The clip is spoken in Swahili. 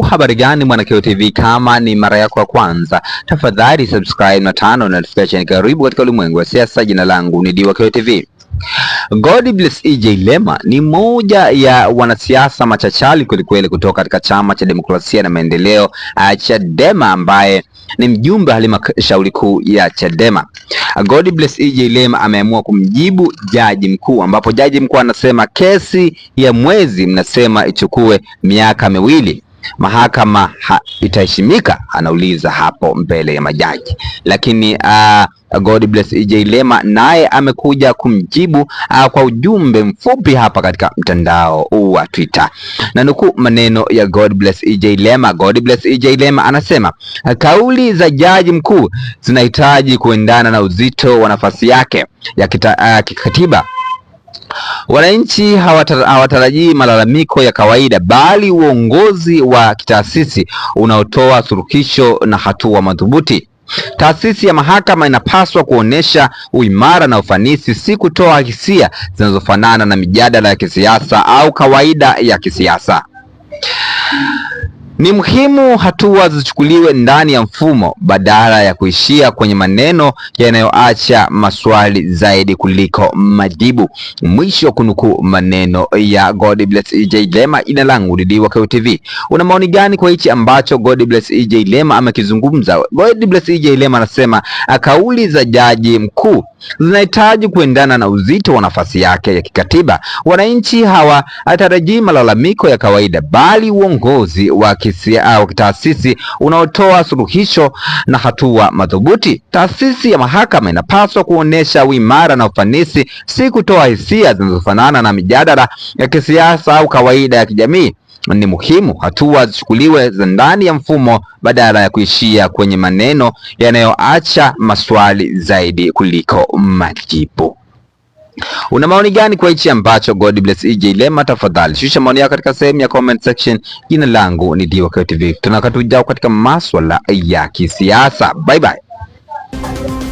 Habari gani mwana Keo TV, kama ni mara yako ya kwanza tafadhali subscribe na tano notification. Karibu katika ulimwengu wa siasa. Jina langu ni Keo TV. Godbless EJ Lema ni moja ya wanasiasa machachali kwelikweli kutoka katika chama cha demokrasia na maendeleo Chadema, ambaye ni mjumbe wa halmashauri kuu ya Chadema. Godbless EJ Lema ameamua kumjibu jaji mkuu, ambapo jaji mkuu anasema kesi ya mwezi mnasema ichukue miaka miwili, mahakama itaheshimika? Anauliza hapo mbele ya majaji. Lakini Godbless EJ Lema naye amekuja kumjibu kwa ujumbe mfupi hapa katika mtandao wa Twitter, na nukuu maneno ya Godbless EJ Lema. Godbless EJ Lema anasema kauli za jaji mkuu zinahitaji kuendana na uzito wa nafasi yake ya kikatiba. Wananchi hawatarajii malalamiko ya kawaida, bali uongozi wa kitaasisi unaotoa suluhisho na hatua madhubuti. Taasisi ya mahakama inapaswa kuonesha uimara na ufanisi, si kutoa hisia zinazofanana na mijadala ya kisiasa au kawaida ya kisiasa. Ni muhimu hatua zichukuliwe ndani ya mfumo badala ya kuishia kwenye maneno yanayoacha maswali zaidi kuliko majibu. Mwisho kunukuu maneno ya Godbless EJ Lema. Jina langu ni Keo TV. Una maoni gani kwa hichi ambacho Godbless EJ Lema amekizungumza? Godbless EJ Lema anasema kauli za jaji mkuu zinahitaji kuendana na uzito wa nafasi yake ya kikatiba. Wananchi hawatarajii malalamiko ya kawaida, bali uongozi wa taasisi unaotoa suluhisho na hatua madhubuti. Taasisi ya mahakama inapaswa kuonesha uimara na ufanisi, si kutoa hisia zinazofanana na mijadala ya kisiasa au kawaida ya kijamii. Ni muhimu hatua zichukuliwe za ndani ya mfumo badala ya kuishia kwenye maneno yanayoacha maswali zaidi kuliko majibu. Una maoni gani kwa hichi ambacho Godbless EJ Lema? Tafadhali shusha maoni yako katika sehemu ya comment section. Jina langu ni Keo TV. Tunakatujao katika maswala ya kisiasa. Bye bye.